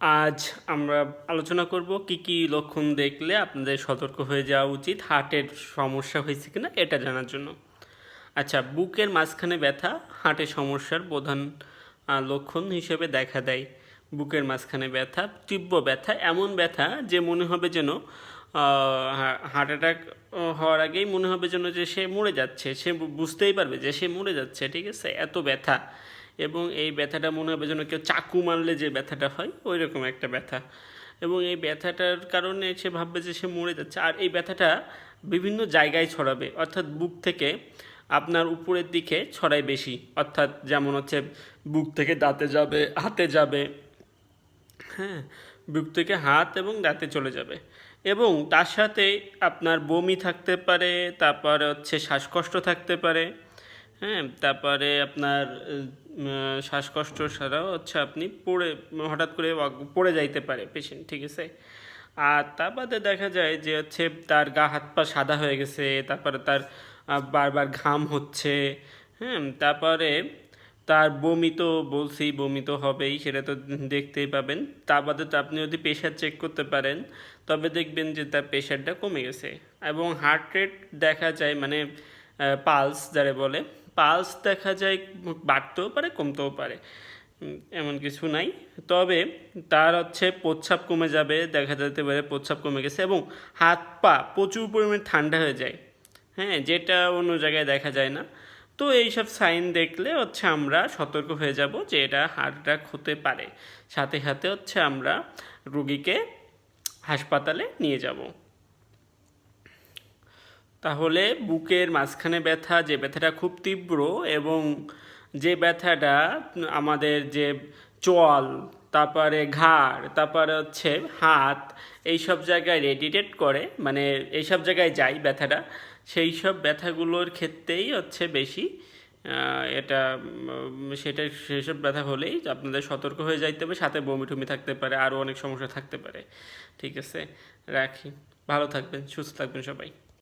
আজ আমরা আলোচনা করব কি কি লক্ষণ দেখলে আপনাদের সতর্ক হয়ে যাওয়া উচিত হার্টের সমস্যা হয়েছে কিনা এটা জানার জন্য। আচ্ছা, বুকের মাঝখানে ব্যথা হার্টের সমস্যার প্রধান লক্ষণ হিসেবে দেখা দেয়। বুকের মাঝখানে ব্যথা, তীব্র ব্যথা, এমন ব্যথা যে মনে হবে যেন হার্ট অ্যাটাক হওয়ার আগেই মনে হবে যেন যে সে মরে যাচ্ছে, সে বুঝতেই পারবে যে সে মরে যাচ্ছে, ঠিক আছে, এত ব্যথা। এবং এই ব্যথাটা মনে হবে যেন কেউ চাকু মারলে যে ব্যথাটা হয় ওই রকম একটা ব্যথা। এবং এই ব্যথাটার কারণে সে ভাববে যে সে মরে যাচ্ছে। আর এই ব্যথাটা বিভিন্ন জায়গায় ছড়াবে, অর্থাৎ বুক থেকে আপনার উপরের দিকে ছড়ায় বেশি, অর্থাৎ যেমন হচ্ছে বুক থেকে দাঁতে যাবে, হাতে যাবে, হ্যাঁ, বুক থেকে হাত এবং দাঁতে চলে যাবে। এবং তার সাথে আপনার বমি থাকতে পারে, তারপরে হচ্ছে শ্বাসকষ্ট থাকতে পারে, হ্যাঁ, তারপরে আপনার শ্বাসকষ্ট ছাড়াও হচ্ছে আপনি হঠাৎ করে পড়ে যাইতে পারে পেশেন্ট, ঠিক আছে। আর তার বাদে দেখা যায় যে হচ্ছে তার গা হাত পা সাদা হয়ে গেছে, তারপরে তার বারবার ঘাম হচ্ছে, হ্যাঁ, তারপরে তার বমি তো বলছি, বমি তো হবেই, সেটা তো দেখতেই পাবেন। তা বাদে তো আপনি যদি প্রেশার চেক করতে পারেন তবে দেখবেন যে তার প্রেশারটা কমে গেছে। এবং হার্ট রেট দেখা যায়, মানে পালস যারা বলে, পালস দেখা যায় বাড়তেও পারে কমতেও পারে, এমন কিছু নাই। তবে তার হচ্ছে প্রস্রাব কমে যাবে, দেখা যেতে পারে প্রস্রাব কমে গেছে, এবং হাত পা প্রচুর পরিমাণে ঠান্ডা হয়ে যায়, হ্যাঁ, যেটা অন্য জায়গায় দেখা যায় না। তো এইসব সাইন দেখলে হচ্ছে আমরা সতর্ক হয়ে যাব যে এটা হার্ট অ্যাটাক হতে পারে। সাথে সাথে হচ্ছে আমরা রুগীকে হাসপাতালে নিয়ে যাব। তাহলে বুকের মাঝখানে ব্যথা, যে ব্যথাটা খুব তীব্র, এবং যে ব্যথাটা আমাদের যে চোয়াল, তারপরে ঘাড়, তারপরে হচ্ছে হাত, এইসব জায়গায় রেডিয়েট করে, মানে এইসব জায়গায় যায় ব্যথাটা, সেই সব ব্যথাগুলোর ক্ষেত্রেই হচ্ছে বেশি এটা সেসব ব্যথা হলেই আপনাদের সতর্ক হয়ে যাইতে হবে। সাথে বমি টমি থাকতে পারে, আরও অনেক সমস্যা থাকতে পারে, ঠিক আছে। রাখি, ভালো থাকবেন, সুস্থ থাকবেন সবাই।